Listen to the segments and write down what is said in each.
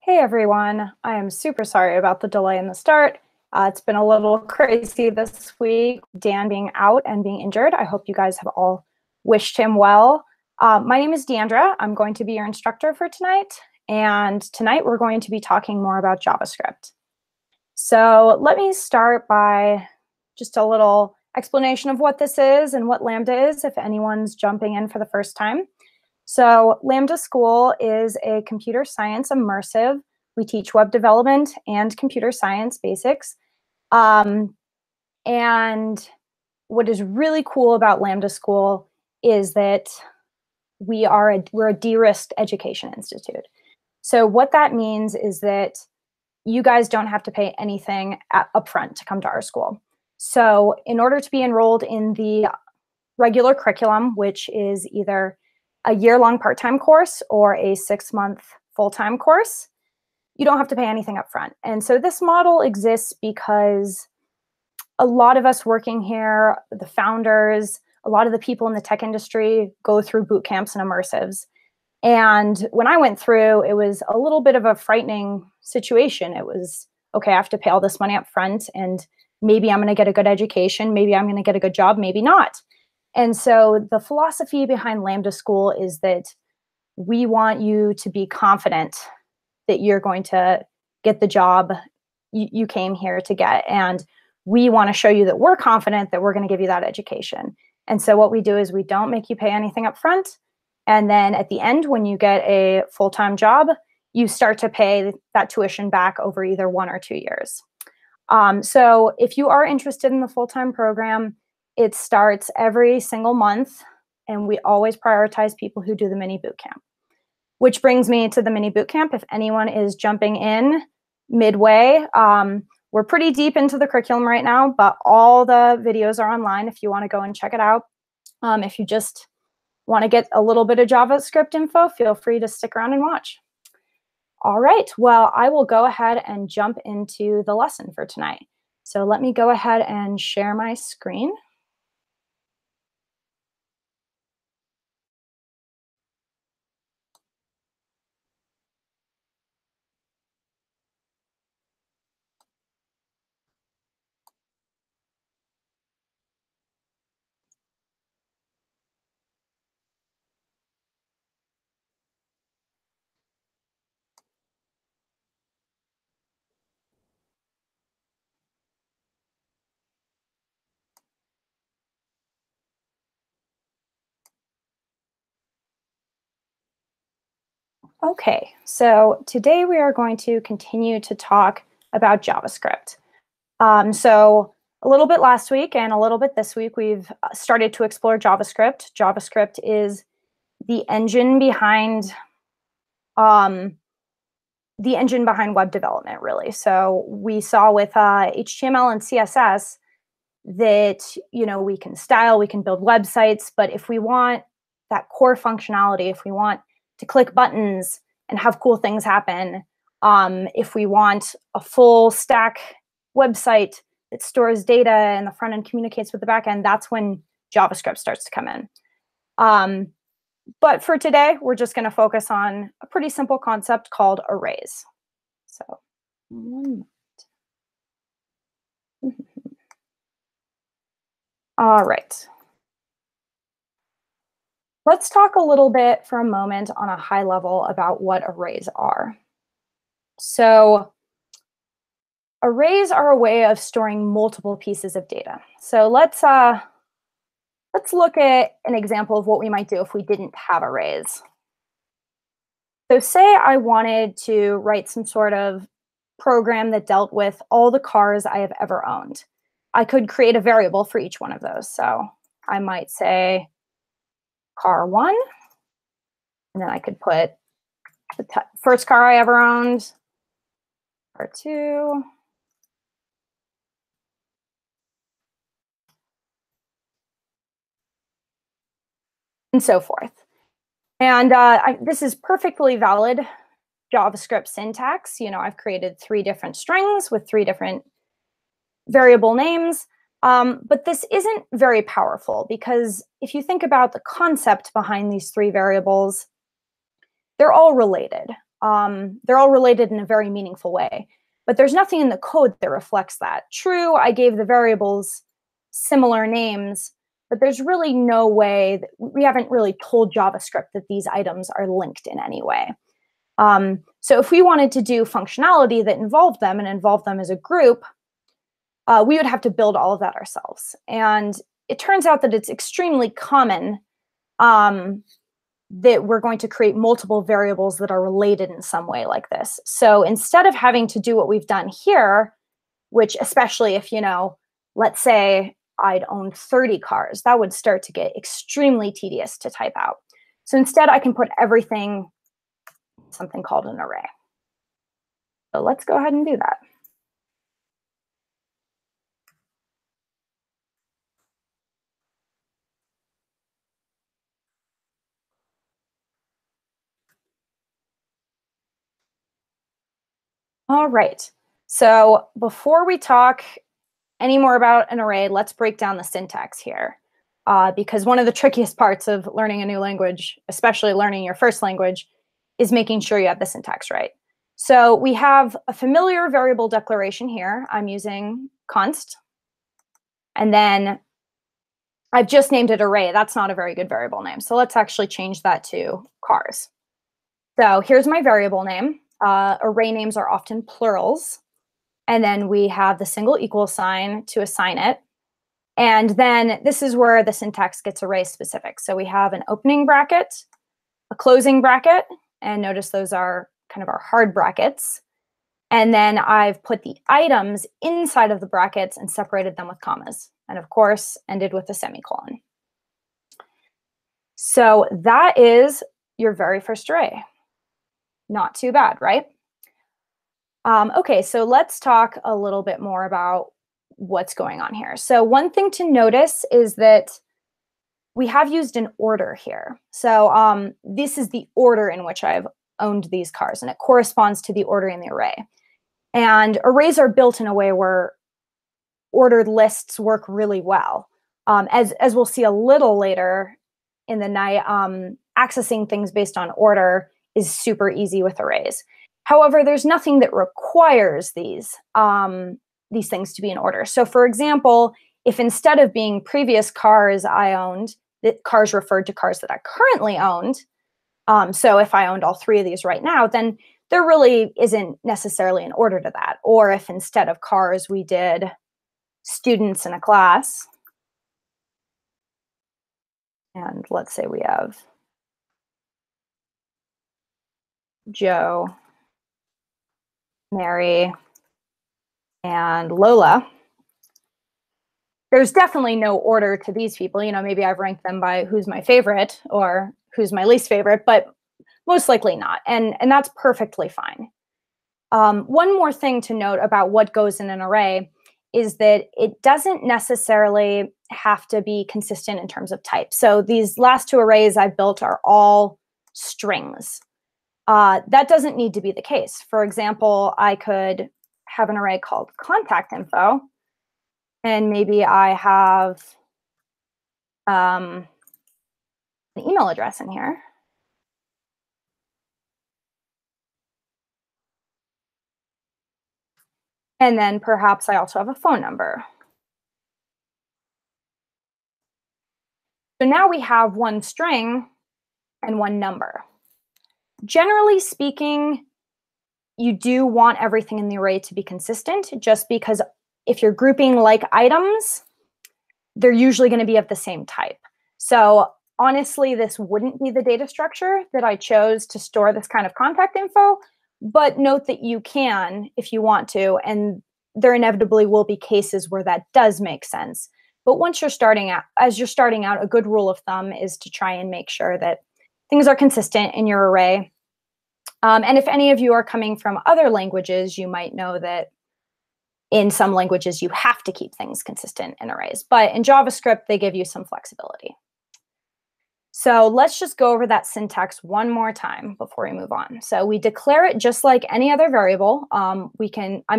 Hey everyone, I am super sorry about the delay in the start. It's been a little crazy this week, Dan being out and being injured. I hope you guys have all wished him well. My name is Deandra. I'm going to be your instructor for tonight. And tonight we're going to be talking more about JavaScript. So let me start by just a little explanation of what this is and what Lambda is if anyone's jumping in for the first time. So Lambda School is a computer science immersive. We teach web development and computer science basics. And what is really cool about Lambda School is that we're a de-risked education institute. So what that means is that you guys don't have to pay anything upfront to come to our school. So in order to be enrolled in the regular curriculum, which is either a year-long part-time course or a 6-month full-time course, you don't have to pay anything up front. And so this model exists because a lot of us working here, the founders, a lot of the people in the tech industry go through boot camps and immersives. And when I went through, it was a little bit of a frightening situation. It was, okay, I have to pay all this money up front, and maybe I'm going to get a good education, maybe I'm going to get a good job, maybe not. And so the philosophy behind Lambda School is that we want you to be confident that you're going to get the job you came here to get. And we want to show you that we're confident that we're going to give you that education. And so what we do is we don't make you pay anything up front. And then at the end, when you get a full-time job, you start to pay that tuition back over either 1 or 2 years. So if you are interested in the full-time program, it starts every single month, and we always prioritize people who do the Mini-Bootcamp. Which brings me to the Mini-Bootcamp. If anyone is jumping in midway, we're pretty deep into the curriculum right now, but all the videos are online if you want to go and check it out. If you just want to get a little bit of JavaScript info, feel free to stick around and watch. All right, well, I will go ahead and jump into the lesson for tonight. So let me go ahead and share my screen. Okay, so today we are going to continue to talk about JavaScript. So a little bit last week and a little bit this week, we've started to explore JavaScript. JavaScript is the engine behind web development, really. So we saw with HTML and CSS that we can style, we can build websites, but if we want that core functionality, if we want to click buttons and have cool things happen, if we want a full stack website that stores data and the front end communicates with the back end, that's when JavaScript starts to come in. But for today, we're just going to focus on a pretty simple concept called arrays. So, all right. Let's talk a little bit for a moment on a high level about what arrays are. So arrays are a way of storing multiple pieces of data. So let's look at an example of what we might do if we didn't have arrays. So say I wanted to write some sort of program that dealt with all the cars I have ever owned. I could create a variable for each one of those. So I might say car 1, and then I could put the first car I ever owned, car 2, and so forth. And this is perfectly valid JavaScript syntax. I've created 3 different strings with 3 different variable names. But this isn't very powerful because if you think about the concept behind these 3 variables, they're all related. They're all related in a very meaningful way, but there's nothing in the code that reflects that. True, I gave the variables similar names, but there's really no way that we haven't really told JavaScript that these items are linked in any way. So if we wanted to do functionality that involved them and involved them as a group, we would have to build all of that ourselves. And it turns out that it's extremely common that we're going to create multiple variables that are related in some way like this. So instead of having to do what we've done here, which especially if, let's say I'd owned 30 cars, that would start to get extremely tedious to type out. So instead I can put everything in something called an array. So let's go ahead and do that. All right, so before we talk any more about an array, let's break down the syntax here. Because one of the trickiest parts of learning a new language, especially learning your first language, is making sure you have the syntax right. So we have a familiar variable declaration here. I'm using const. And then I've just named it array. That's not a very good variable name. So let's actually change that to cars. So here's my variable name. Array names are often plurals. And then we have the single equal sign to assign it. And then this is where the syntax gets array specific. So we have an opening bracket, a closing bracket, and notice those are kind of our hard brackets. And then I've put the items inside of the brackets and separated them with commas. And of course, ended with a semicolon. So that is your very first array. Not too bad, right? Okay, so let's talk a little bit more about what's going on here. So one thing to notice is that we have used an order here. So this is the order in which I've owned these cars, and it corresponds to the order in the array. And arrays are built in a way where ordered lists work really well. As we'll see a little later in the night, accessing things based on order is super easy with arrays. However, there's nothing that requires these things to be in order. So for example, if instead of being previous cars I owned, that cars referred to cars that I currently owned, so if I owned all three of these right now, then there really isn't necessarily an order to that. Or if instead of cars, we did students in a class, and let's say we have Joe, Mary, and Lola, there's definitely no order to these people. Maybe I've ranked them by who's my favorite or who's my least favorite, but most likely not. And that's perfectly fine. One more thing to note about what goes in an array is that it doesn't necessarily have to be consistent in terms of type. So these last two arrays I've built are all strings. That doesn't need to be the case. For example, I could have an array called contact info, and maybe I have an email address in here. And then perhaps I also have a phone number. So now we have one string and one number. Generally speaking, you do want everything in the array to be consistent, just because if you're grouping like items, they're usually going to be of the same type. So honestly, this wouldn't be the data structure that I chose to store this kind of contact info, but note that you can if you want to, and there inevitably will be cases where that does make sense. But once you're starting out, a good rule of thumb is to try and make sure that things are consistent in your array. And if any of you are coming from other languages, you might know that in some languages, you have to keep things consistent in arrays. But in JavaScript, they give you some flexibility. So let's just go over that syntax one more time before we move on. So we declare it just like any other variable. I'm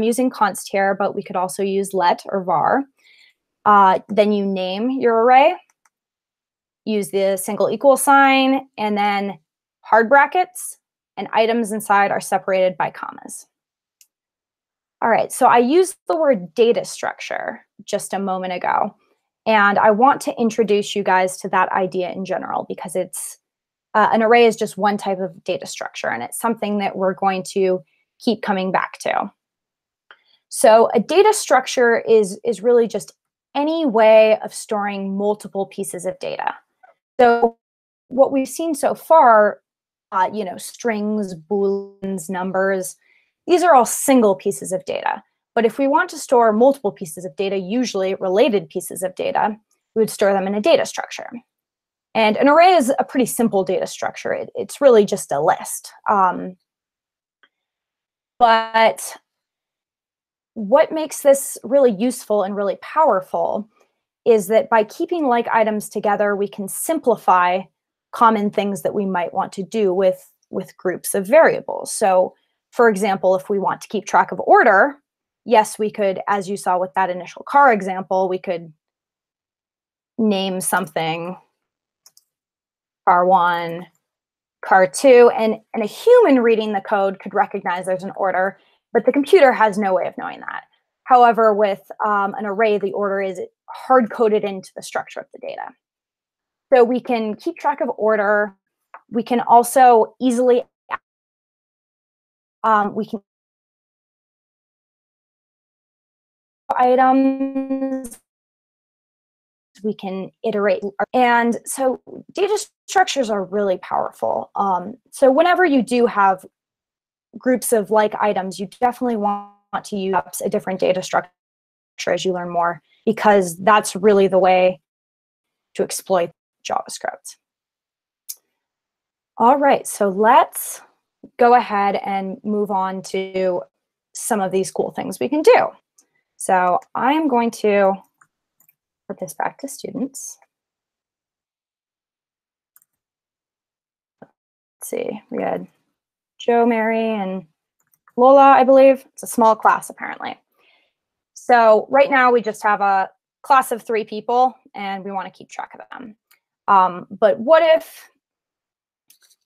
using const here, but we could also use let or var. Then you name your array, use the single equal sign, and then hard brackets, and items inside are separated by commas. All right, so I used the word data structure just a moment ago, and I want to introduce you guys to that idea in general because it's an array is just one type of data structure, and it's something that we're going to keep coming back to. So a data structure is really just any way of storing multiple pieces of data. So what we've seen so far, strings, booleans, numbers, these are all single pieces of data. But if we want to store multiple pieces of data, usually related pieces of data, we would store them in a data structure. And an array is a pretty simple data structure. It's really just a list. But what makes this really useful and really powerful is that by keeping like items together, we can simplify common things that we might want to do with groups of variables. So for example, if we want to keep track of order, yes, we could, as you saw with that initial car example, we could name something car 1, car 2, and a human reading the code could recognize there's an order, but the computer has no way of knowing that. However, with an array, the order is hard-coded into the structure of the data. So we can keep track of order. We can also easily items. We can iterate. And so data structures are really powerful. So whenever you do have groups of like items, you definitely want to use a different data structure as you learn more, because that's really the way to exploit JavaScript. All right, so let's go ahead and move on to some of these cool things we can do. So I am going to put this back to students. Let's see, we had Joe, Mary, and Lola, I believe. It's a small class, apparently. So right now we just have a class of 3 people, and we want to keep track of them. But what if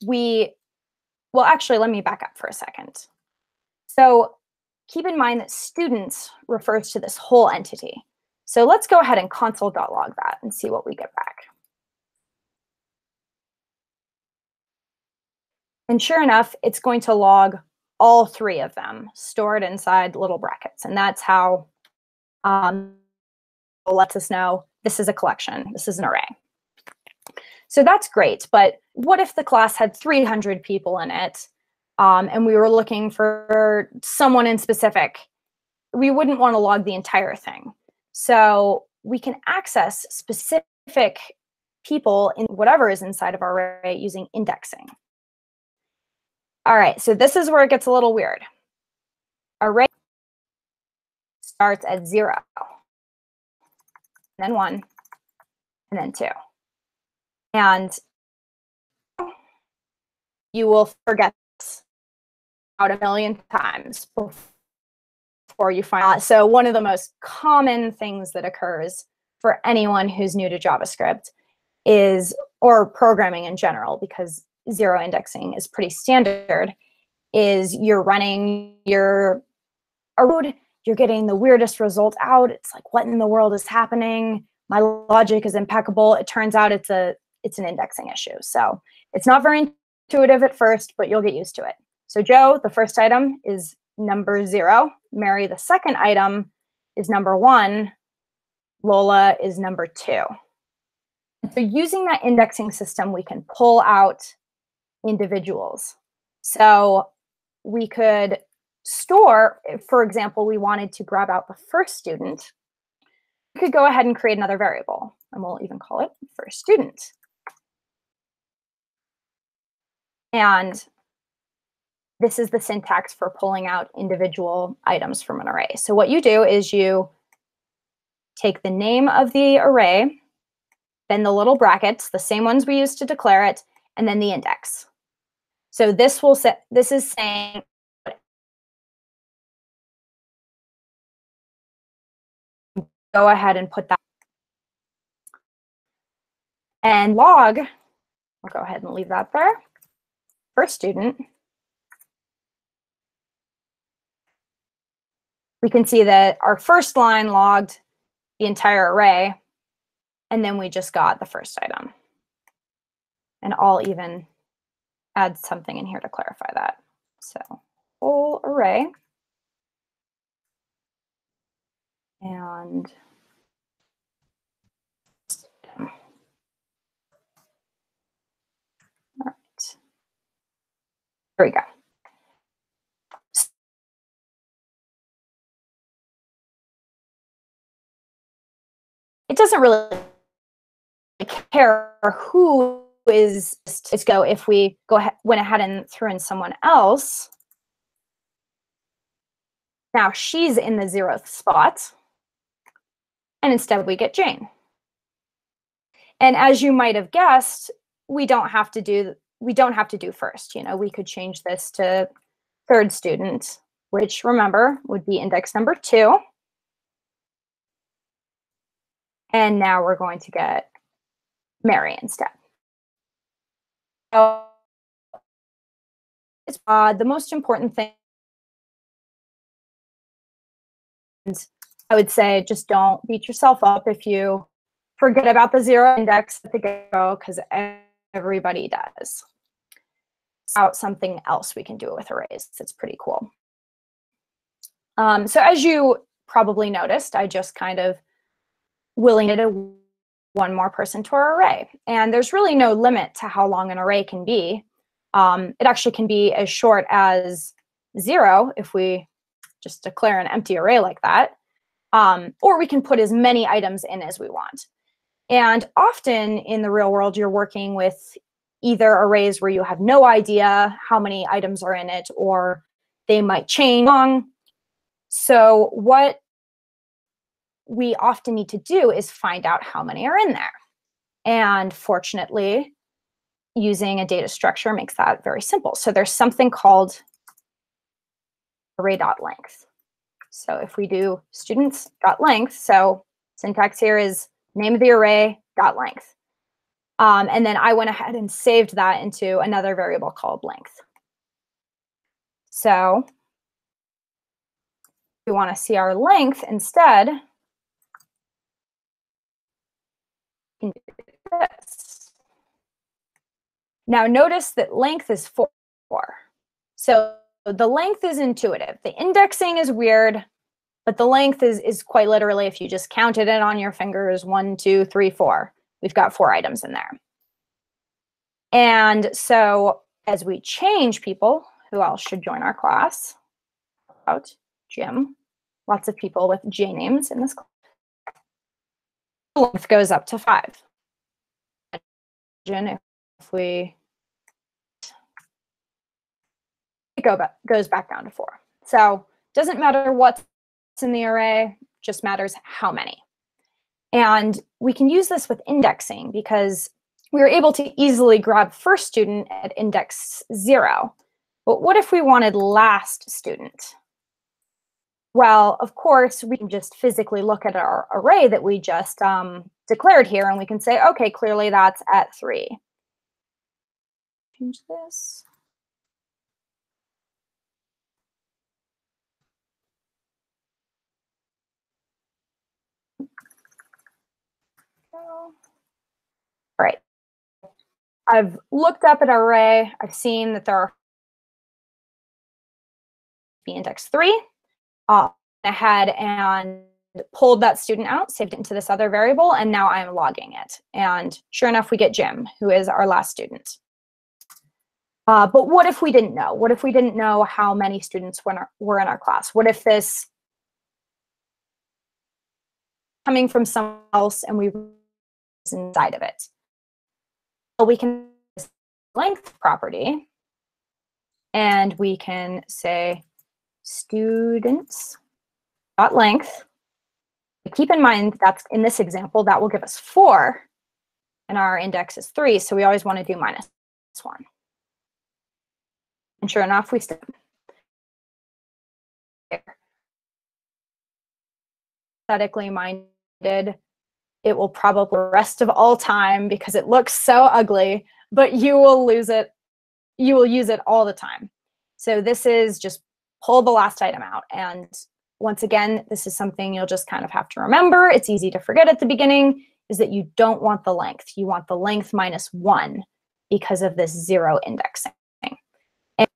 well, actually, let me back up for a second. So keep in mind that students refers to this whole entity. So let's go ahead and console.log that and see what we get back. And sure enough, it's going to log all 3 of them stored inside little brackets. And that's how it lets us know this is a collection, this is an array. So that's great, but what if the class had 300 people in it and we were looking for someone in specific? We wouldn't want to log the entire thing. So we can access specific people in whatever is inside of our array using indexing. All right, so this is where it gets a little weird. Array starts at 0, then 1, and then 2. And you will forget this about 1,000,000 times before you find out. So one of the most common things that occurs for anyone who's new to JavaScript is, or programming in general, because 0 indexing is pretty standard, is you're running your code, you're getting the weirdest result out. It's like, what in the world is happening? My logic is impeccable. It turns out it's an indexing issue. So it's not very intuitive at first, but you'll get used to it. So Joe, the first item, is number 0. Mary, the second item, is number 1. Lola is number 2. So using that indexing system, we can pull out individuals. So we could store, for example, we wanted to grab out the first student. We could go ahead and create another variable, and we'll even call it first student. And this is the syntax for pulling out individual items from an array. So what you do is you take the name of the array, then the little brackets, the same ones we used to declare it, and then the index. So this will set, this is saying go ahead and put that. And log, I'll go ahead and leave that there. First student we can see that our first line logged the entire array, and then we just got the first item. And I'll even add something in here to clarify that. So whole array. And all right. There we go. It doesn't really care who is to go if we went ahead and threw in someone else. Now she's in the 0th spot, and instead we get Jane. And as you might have guessed, we don't have to do first. You know, we could change this to 3rd student, which remember would be index number 2. And now we're going to get Mary instead. So the most important thing, I would say, just don't beat yourself up if you forget about the 0 index at the get-go, because everybody does. So something else we can do with arrays that's pretty cool. So as you probably noticed, I just kind of willy nilly one more person to our array. And there's really no limit to how long an array can be. It actually can be as short as 0 if we just declare an empty array like that. Or we can put as many items in as we want. And often in the real world, you're working with either arrays where you have no idea how many items are in it, or they might change. So what we often need to do is find out how many are in there. And fortunately, using a data structure makes that very simple. So there's something called array.length. So if we do students.length, so syntax here is name of the array dot length. And then I went ahead and saved that into another variable called length. So if we want to see our length instead, we can do this. Now notice that length is 4. So the length is intuitive. The indexing is weird, but the length is quite literally, if you just counted it on your fingers, 1, 2, 3, 4. We've got 4 items in there. And so as we change people, who else should join our class? About Jim. Lots of people with J names in this class. The length goes up to 5. Imagine if we goes back down to 4. So it doesn't matter what's in the array, just matters how many. And we can use this with indexing because we were able to easily grab first student at index 0. But what if we wanted last student? Well, of course, we can just physically look at our array that we just declared here, and we can say, okay, clearly that's at 3. Change this. All right. I've looked up at our array. I've seen that there are index 3. Ahead and pulled that student out, saved it into this other variable, and now I'm logging it. And sure enough, we get Jim, who is our last student. But what if we didn't know? What if we didn't know how many students were in our class? What if this coming from someone else and we inside of it? Well, we can use length property, and we can say students.length. Keep in mind that's in this example, that will give us 4, and our index is 3, so we always want to do -1. And sure enough, we still aesthetically minded, it will probably the rest of all time because it looks so ugly, but you will lose it. You will use it all the time. So this is just pull the last item out, and once again, this is something you'll just kind of have to remember. It's easy to forget at the beginning, is that you don't want the length. You want the length minus 1 because of this 0 indexing. And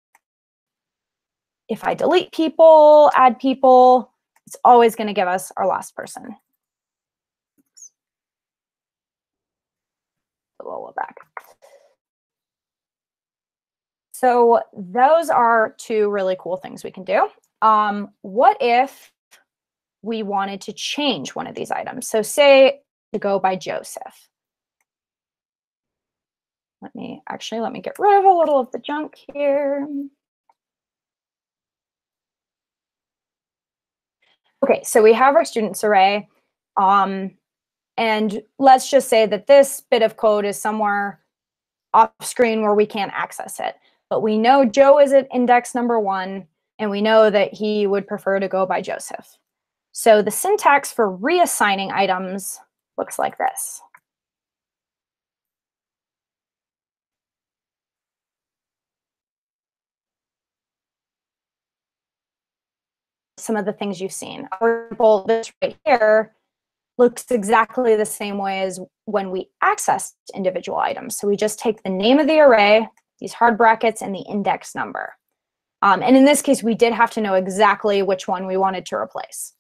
if I delete people, add people, it's always going to give us our last person. A little back. So those are 2 really cool things we can do. What if we wanted to change one of these items? So say to go by Joseph. Let me get rid of a little of the junk here. Okay, so we have our students array. And let's just say that this bit of code is somewhere off screen where we can't access it. But we know Joe is at index number 1, and we know that he would prefer to go by Joseph. So the syntax for reassigning items looks like this. Some of the things you've seen. For example, this right here looks exactly the same way as when we accessed individual items. So we just take the name of the array, these hard brackets, and the index number. And in this case, we did have to know exactly which one we wanted to replace.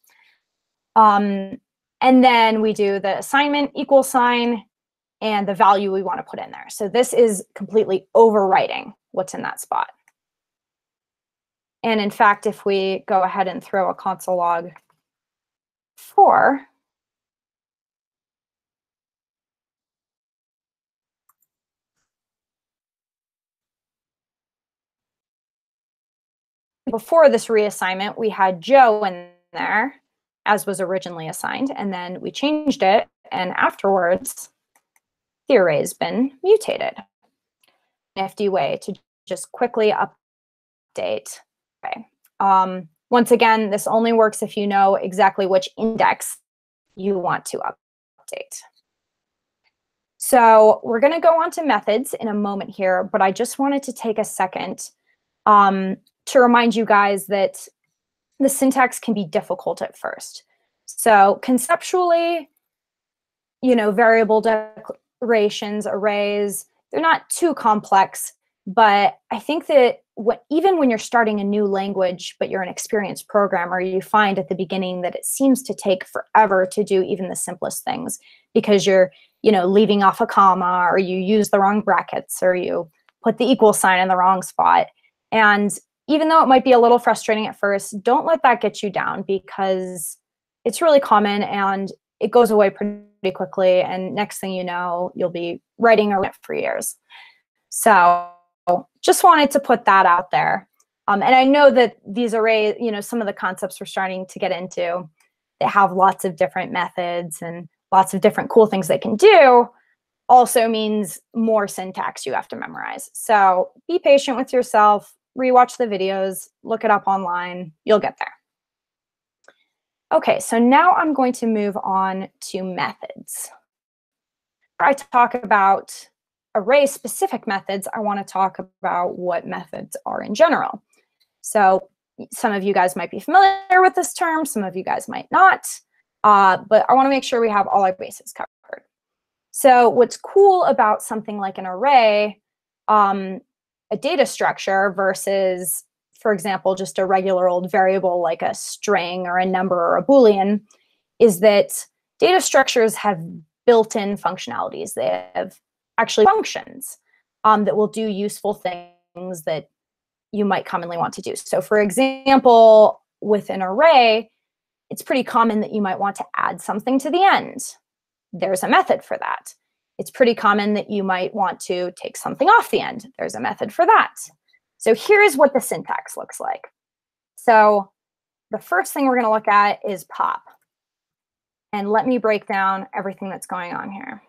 And then we do the assignment equal sign and the value we want to put in there. So this is completely overwriting what's in that spot. And in fact, if we go ahead and throw a console log 4, before this reassignment, we had Joe in there, as was originally assigned, and then we changed it, and afterwards, the array has been mutated. Nifty way to just quickly update. Okay. Once again, this only works if you know exactly which index you want to update. So we're going to go on to methods in a moment here, but I just wanted to take a second to remind you guys that the syntax can be difficult at first. So conceptually, you know, variable declarations, arrays, they're not too complex, but I think that even when you're starting a new language, but you're an experienced programmer, you find at the beginning that it seems to take forever to do even the simplest things because you're, you know, leaving off a comma, or you use the wrong brackets, or you put the equal sign in the wrong spot. And even though it might be a little frustrating at first, don't let that get you down, because it's really common and it goes away pretty quickly. And next thing you know, you'll be writing around it for years. So just wanted to put that out there. And I know that these arrays, you know, some of the concepts we're starting to get into, they have lots of different methods and lots of different cool things they can do, also means more syntax you have to memorize. So be patient with yourself, rewatch the videos, look it up online, you'll get there. Okay, so now I'm going to move on to methods. Before I talk about array-specific methods, I want to talk about what methods are in general. So some of you guys might be familiar with this term, some of you guys might not, but I want to make sure we have all our bases covered. So what's cool about something like an array, a data structure versus, for example, just a regular old variable like a string or a number or a Boolean, is that data structures have built-in functionalities. They have actually functions that will do useful things that you might commonly want to do. So for example, with an array, it's pretty common that you might want to add something to the end. There's a method for that. It's pretty common that you might want to take something off the end. There's a method for that. So here's what the syntax looks like. So the first thing we're going to look at is pop. And let me break down everything that's going on here.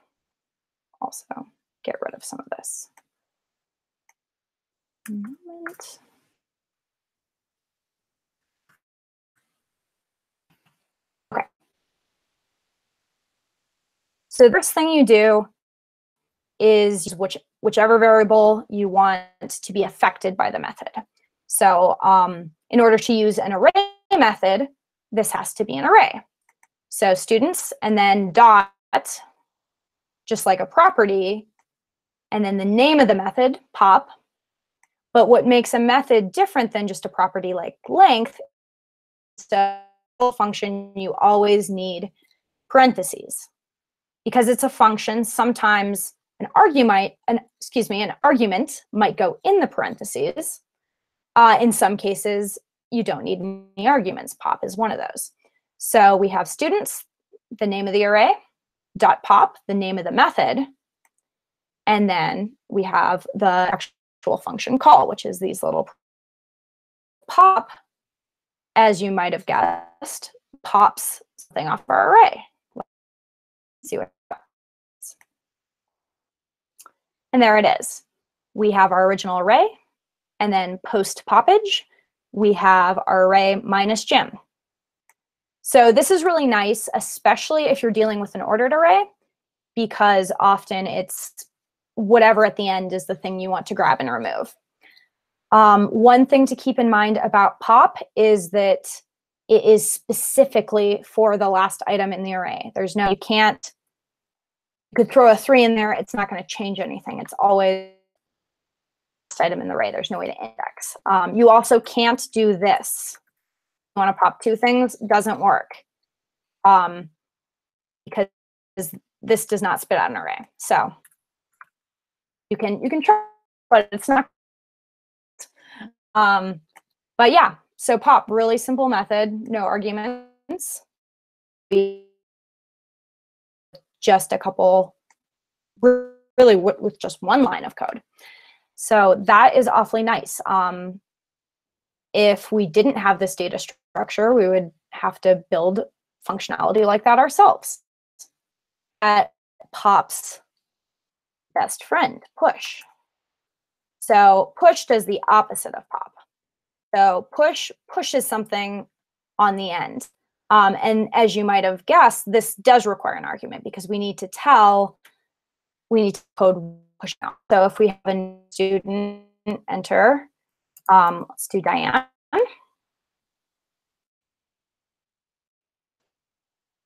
Also, get rid of some of this. Okay. So the first thing you do is use whichever variable you want to be affected by the method. So in order to use an array method, this has to be an array. So students, and then dot, just like a property, and then the name of the method, pop. But what makes a method different than just a property like length, so function, you always need parentheses. Because it's a function, sometimes an argument might go in the parentheses. In some cases, you don't need any arguments. Pop is one of those. So we have students, the name of the array, dot pop, the name of the method, and then we have the actual function call, which is these little pop, as you might have guessed, pops something off our array. Let's see what happens. And there it is. We have our original array, and then post poppage, we have our array minus Jim. So this is really nice, especially if you're dealing with an ordered array, because often it's whatever at the end is the thing you want to grab and remove. One thing to keep in mind about pop is that it is specifically for the last item in the array. There's no, you could throw a 3 in there, it's not going to change anything. It's always last item in the array. There's no way to index. You also can't do this. You want to pop 2 things, doesn't work. Because this does not spit out an array. So you can try, but it's not. But yeah, so pop, really simple method, no arguments. Just a couple, really with just one line of code. So that is awfully nice. If we didn't have this data structure, we would have to build functionality like that ourselves. At pop's best friend, push. So push does the opposite of pop. So push pushes something on the end. And as you might have guessed, this does require an argument because we need to code push now. So if we have a student enter, let's do Diane.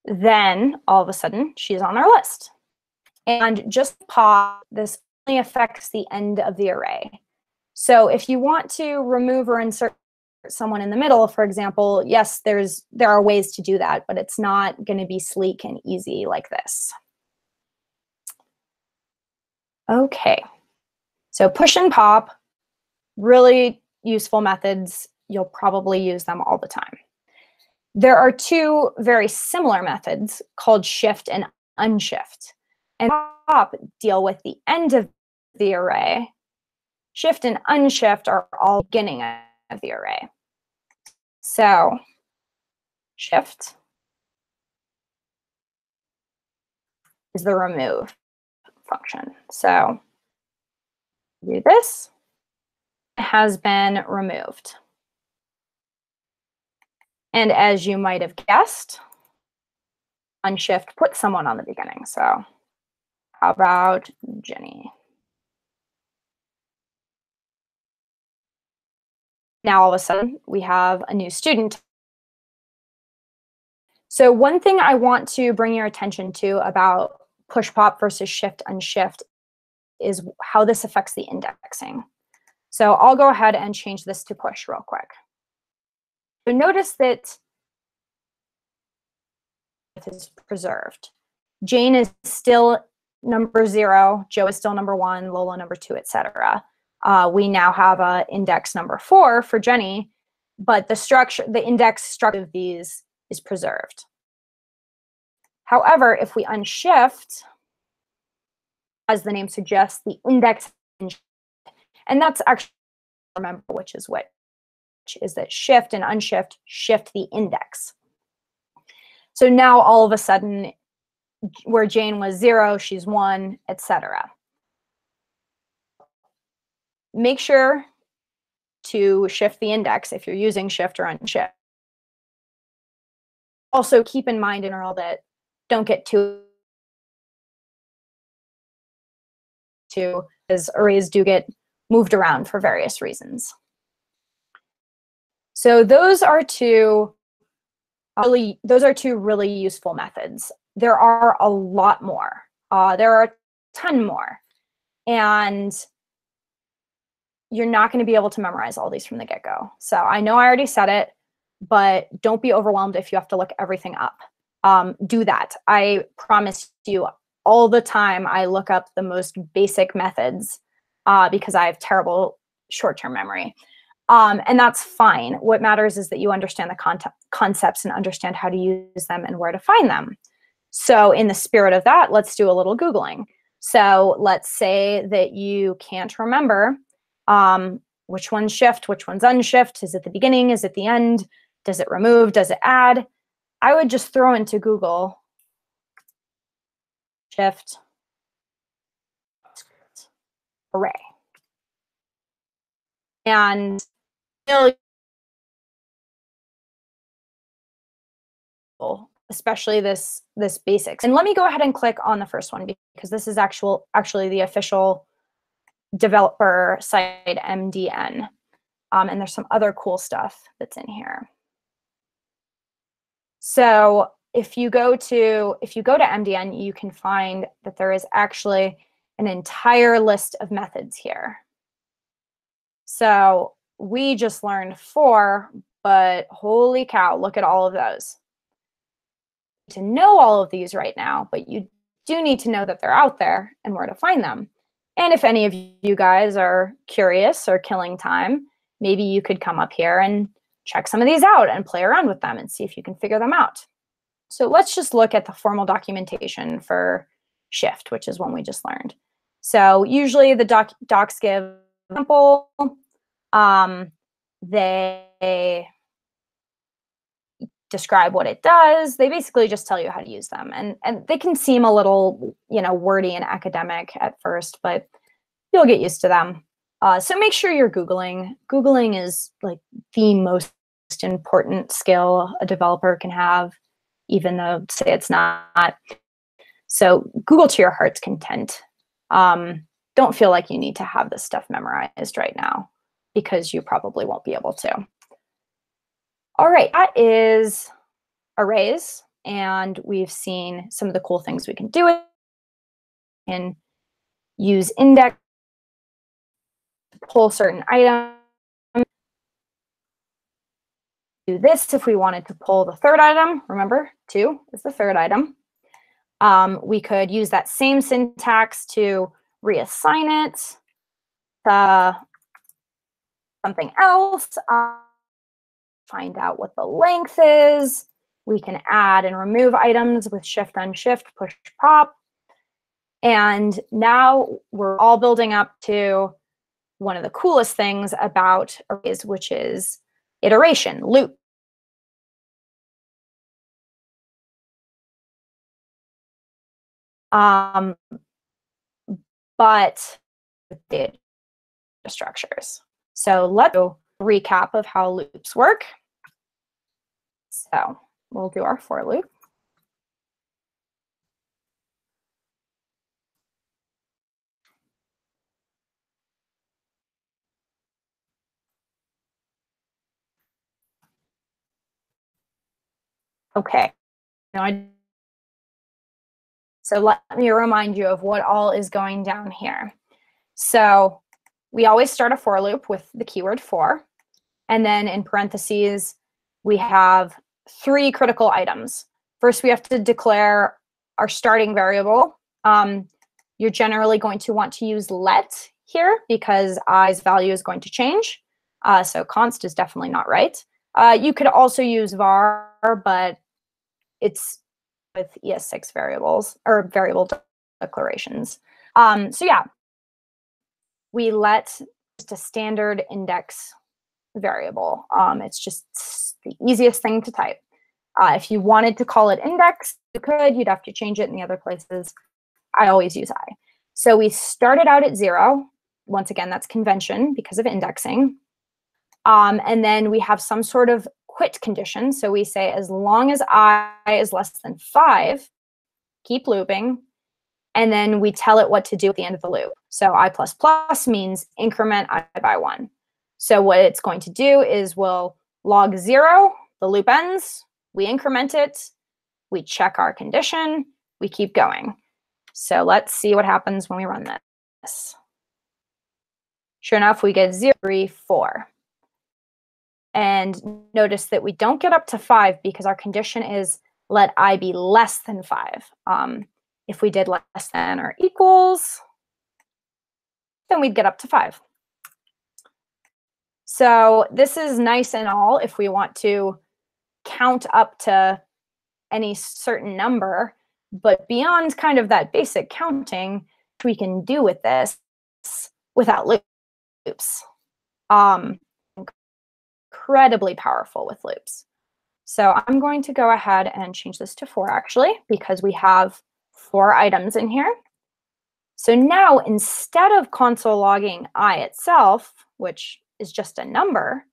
Then all of a sudden she's on our list. And just pop, this only affects the end of the array. So if you want to remove or insert someone in the middle, for example, yes, there are ways to do that, but it's not going to be sleek and easy like this. Okay, so push and pop, really useful methods. You'll probably use them all the time. There are 2 very similar methods called shift and unshift. And pop deal with the end of the array. Shift and unshift are all beginning of the array. So shift is the remove function. So do this. It has been removed. And as you might have guessed, unshift puts someone on the beginning. So how about Jenny? Now all of a sudden we have a new student. So one thing I want to bring your attention to about push pop versus shift unshift is how this affects the indexing. So I'll go ahead and change this to push real quick. So notice that it is preserved. Jane is still number 0, Joe is still number 1, Lola number 2, etc. We now have a index number 4 for Jenny, but the index structure of these is preserved. However, if we unshift, as the name suggests, the index, and that's actually, remember which is that shift and unshift shift the index. So now all of a sudden, where Jane was 0, she's 1, etc. Make sure to shift the index if you're using shift or unshift. Also keep in mind in general that don't get too, as arrays do get moved around for various reasons. So those are 2 Those are two really useful methods. There are a lot more. There are a ton more. And you're not going to be able to memorize all these from the get-go. So I know I already said it, but don't be overwhelmed if you have to look everything up. Do that. I promise you, all the time I look up the most basic methods because I have terrible short-term memory. And that's fine. What matters is that you understand the concepts and understand how to use them and where to find them. So in the spirit of that, let's do a little Googling. So let's say that you can't remember which one's shift, which one's unshift. Is it the beginning? Is it the end? Does it remove? Does it add? I would just throw into Google shift array. And especially this basics. And let me go ahead and click on the first one because this is actually the official developer site, MDN. And there's some other cool stuff that's in here. So if you go to MDN, you can find that there is actually an entire list of methods here. So we just learned 4, but holy cow, look at all of those. To know all of these right now, but you do need to know that they're out there and where to find them. And if any of you guys are curious or killing time, maybe you could come up here and check some of these out and play around with them and see if you can figure them out. So let's just look at the formal documentation for shift, which is one we just learned. So usually the docs give an example. They describe what it does. They basically just tell you how to use them. And they can seem a little, wordy and academic at first, but you'll get used to them. So make sure you're Googling. Googling is like the most important skill a developer can have, even though say it's not. So Google to your heart's content. Don't feel like you need to have this stuff memorized right now because you probably won't be able to. All right, that is arrays, and we've seen some of the cool things we can do with it. And use index to pull certain items. Do this if we wanted to pull the third item. Remember, 2 is the third item. We could use that same syntax to reassign it to something else. Find out what the length is. We can add and remove items with shift, unshift, push, pop. And now we're all building up to one of the coolest things about arrays, which is iteration, loop. But data structures. So let's do a recap of how loops work. So we'll do our for loop. Okay. So let me remind you of what all is going down here. So we always start a for loop with the keyword for, and then in parentheses, we have 3 critical items. First, we have to declare our starting variable. You're generally going to want to use let here because i's value is going to change. So const is definitely not right. You could also use var, but it's with ES6 variables or variable declarations. So yeah, we let just a standard index variable. It's just the easiest thing to type. If you wanted to call it index, you could. You'd have to change it in the other places. I always use I. So we started out at 0. Once again, that's convention because of indexing. And then we have some sort of quit condition. So we say as long as I is less than 5, keep looping. And then we tell it what to do at the end of the loop. So I++ means increment I by 1. So what it's going to do is we'll log 0, the loop ends. We increment it, we check our condition, we keep going. So let's see what happens when we run this. Sure enough, we get 0, 3, 4. And notice that we don't get up to 5 because our condition is let I be less than 5. If we did less than or equals, then we'd get up to 5. So this is nice and all if we want to count up to any certain number, but beyond kind of that basic counting, we can do with this without loops. Incredibly powerful with loops. So I'm going to go ahead and change this to 4 actually, because we have 4 items in here. So now instead of console logging I itself, which is just a number,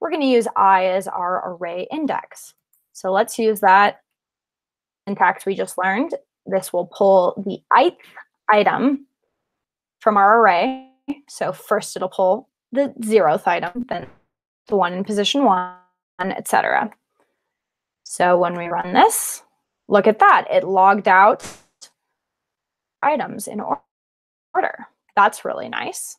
we're going to use I as our array index. So let's use that syntax we just learned. This will pull the ith item from our array. So first it'll pull the 0th item, then the one in position 1, etc. So when we run this, look at that. It logged out items in order. That's really nice.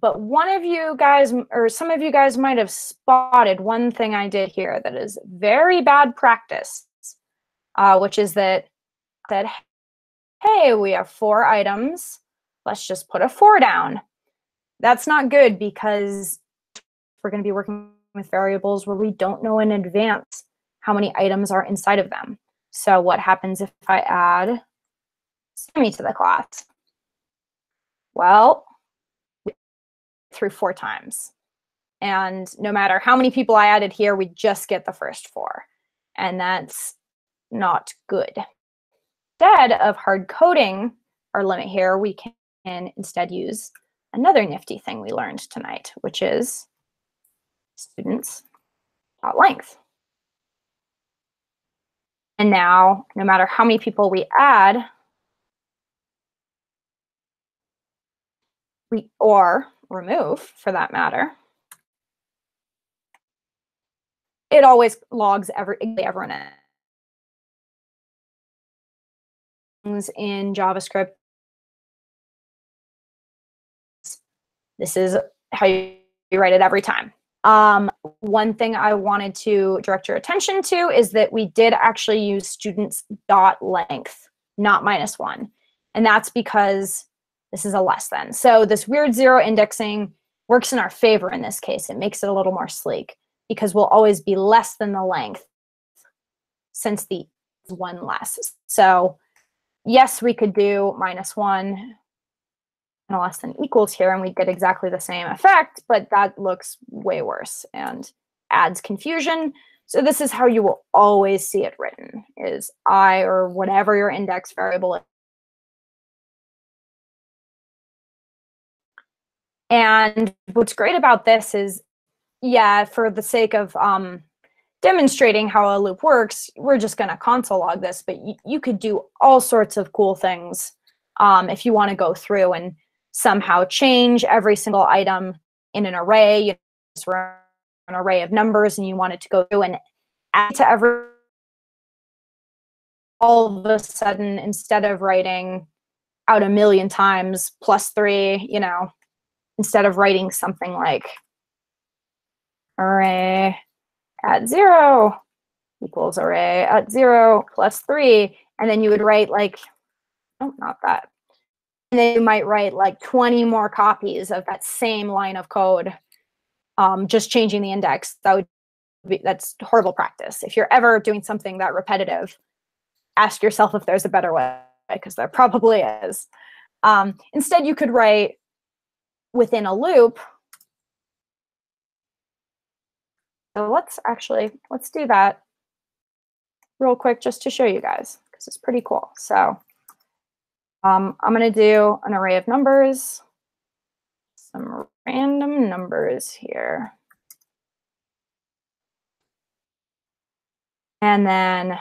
But one of you guys, or some of you guys might have spotted one thing I did here that is very bad practice, which is that, hey, we have 4 items. Let's just put a 4 down. That's not good because we're going to be working with variables where we don't know in advance how many items are inside of them. So what happens if I add Sammy to the class? Well, through 4 times. And no matter how many people I added here, we just get the first 4. And that's not good. Instead of hard coding our limit here, we can instead use another nifty thing we learned tonight, which is students.length. And now, no matter how many people we add, or remove, for that matter, it always logs everyone in JavaScript. This is how you write it every time. One thing I wanted to direct your attention to is that we did actually use students.length, not -1. And that's because this is a less than. So this weird 0 indexing works in our favor in this case. It makes it a little more sleek because we'll always be less than the length since the 1 less. So yes, we could do -1 and less than equals here, and we get exactly the same effect, but that looks way worse and adds confusion. So this is how you will always see it written, is I or whatever your index variable is. And what's great about this is, yeah, for the sake of demonstrating how a loop works, we're just going to console log this, but you could do all sorts of cool things if you want to go through and somehow change every single item in an array. You just run an array of numbers and you want it to go through and add to every. All of a sudden, instead of writing out 1,000,000 times +3, you know, instead of writing something like array at 0 equals array at 0 +3, and then you would write like, oh, not that. And then you might write like 20 more copies of that same line of code, just changing the index. That's horrible practice. If you're ever doing something that repetitive, ask yourself if there's a better way, because there probably is. Instead, you could write within a loop. So let's do that real quick just to show you guys, because it's pretty cool. So I'm going to do an array of numbers, some random numbers here. And then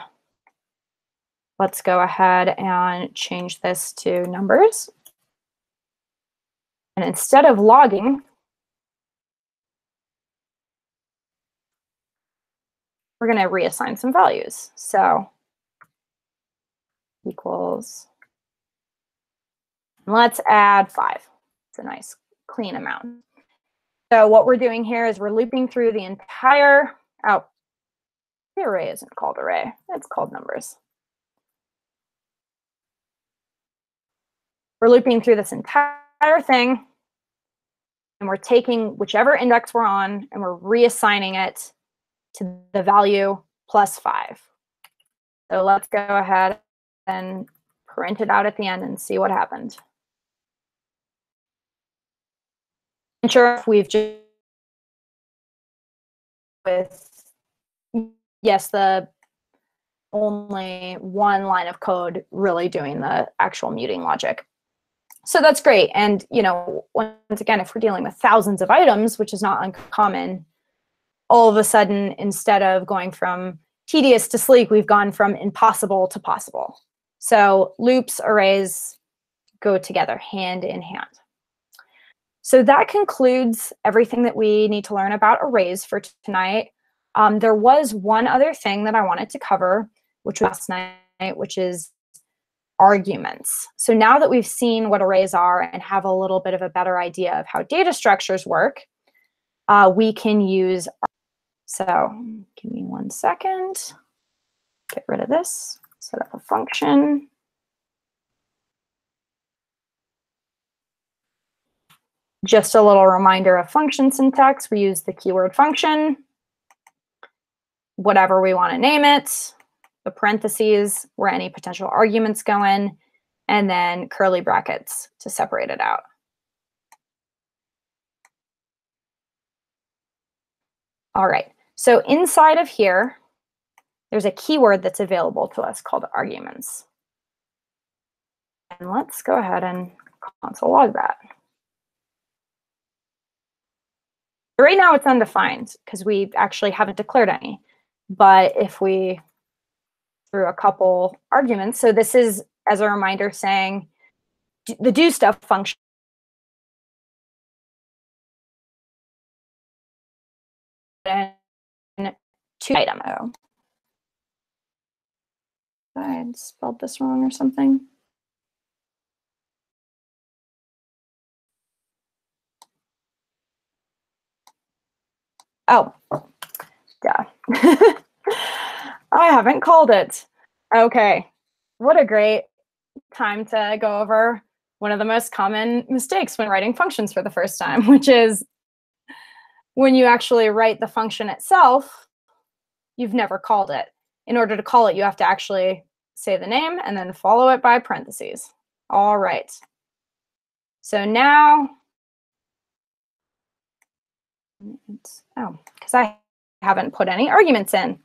let's go ahead and change this to numbers. And instead of logging, we're going to reassign some values. So equals, let's add 5. It's a nice clean amount. So what we're doing here is we're looping through the entire, oh, the array isn't called array, it's called numbers. We're looping through this entire thing, and we're taking whichever index we're on, and we're reassigning it to the value plus 5. So let's go ahead and print it out at the end and see what happened. And sure, if we've just with, yes, the only one line of code really doing the actual muting logic. So that's great. And, you know, once again, if we're dealing with thousands of items, which is not uncommon, all of a sudden, instead of going from tedious to sleek, we've gone from impossible to possible. So loops, arrays go together hand in hand. So that concludes everything that we need to learn about arrays for tonight. There was one other thing that I wanted to cover, which was last night, which is arguments. So now that we've seen what arrays are and have a little bit of a better idea of how data structures work, we can use. So give me 1 second. Get rid of this. Set up a function. Just a little reminder of function syntax. We use the keyword function, whatever we want to name it, the parentheses where any potential arguments go in, and then curly brackets to separate it out. All right, so inside of here, there's a keyword that's available to us called arguments. And let's go ahead and console log that. Right now it's undefined because we actually haven't declared any. But if we threw a couple arguments, so this is, as a reminder, saying the do stuff function and to item. Oh, I spelled this wrong or something. Oh, duh. I haven't called it. Okay, what a great time to go over one of the most common mistakes when writing functions for the first time, which is when you actually write the function itself, you've never called it. In order to call it, you have to actually say the name and then follow it by parentheses. All right. So now, oh, because I haven't put any arguments in.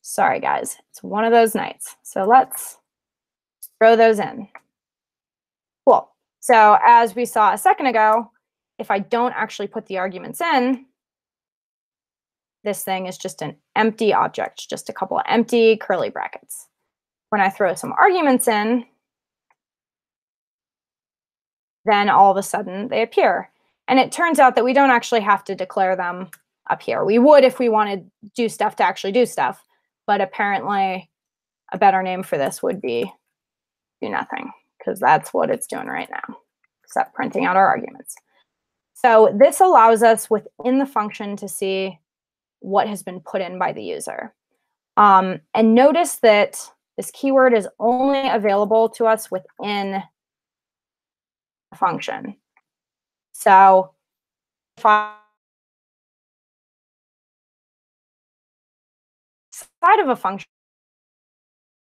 Sorry, guys. It's one of those nights. So let's throw those in. Cool. So as we saw a second ago, if I don't actually put the arguments in, this thing is just an empty object, just a couple of empty curly brackets. When I throw some arguments in, then all of a sudden they appear. And it turns out that we don't actually have to declare them up here. We would if we wanted do stuff to actually do stuff. But apparently a better name for this would be do nothing, because that's what it's doing right now, except printing out our arguments. So this allows us within the function to see what has been put in by the user. And notice that this keyword is only available to us within a function. So if I side of a function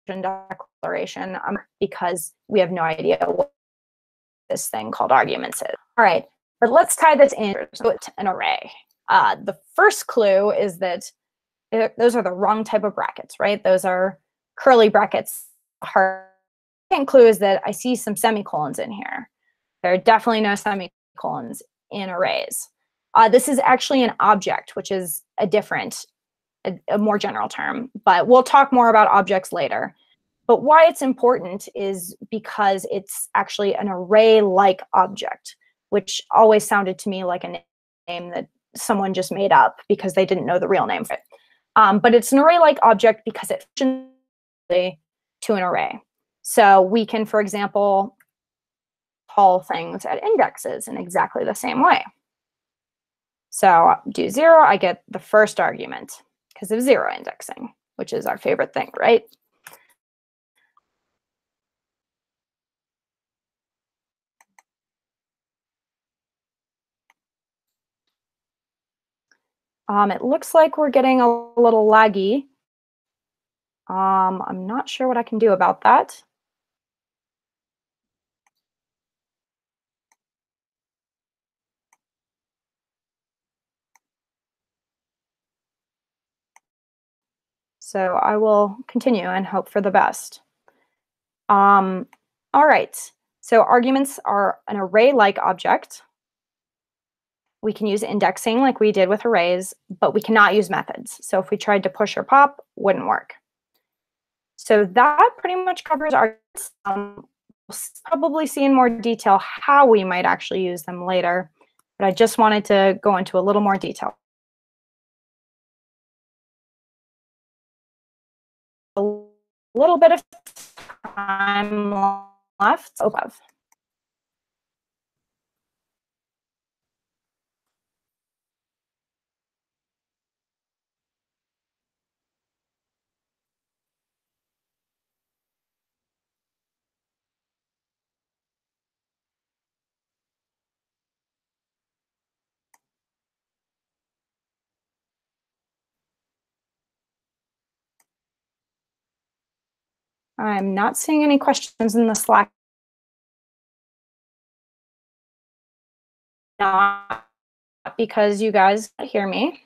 declaration, because we have no idea what this thing called arguments is. All right, but let's tie this into an array. The first clue is that those are the wrong type of brackets, right? Those are curly brackets. The second clue is that I see some semicolons in here. There are definitely no semicolons in arrays. This is actually an object, which is a more general term, but we'll talk more about objects later. But why it's important is because it's actually an array-like object, which always sounded to me like a name that someone just made up because they didn't know the real name for it. But it's an array-like object because it functions to an array. So we can, for example, call things at indexes in exactly the same way. So do 0, I get the first argument because of 0 indexing, which is our favorite thing, right? It looks like we're getting a little laggy. I'm not sure what I can do about that. So I will continue and hope for the best. All right, so arguments are an array-like object. We can use indexing like we did with arrays, but we cannot use methods. So if we tried to push or pop, wouldn't work. So that pretty much covers arguments. We'll probably see in more detail how we might actually use them later, but I just wanted to go into a little more detail. A little bit of time left. I'm not seeing any questions in the Slack. Not because you guys hear me.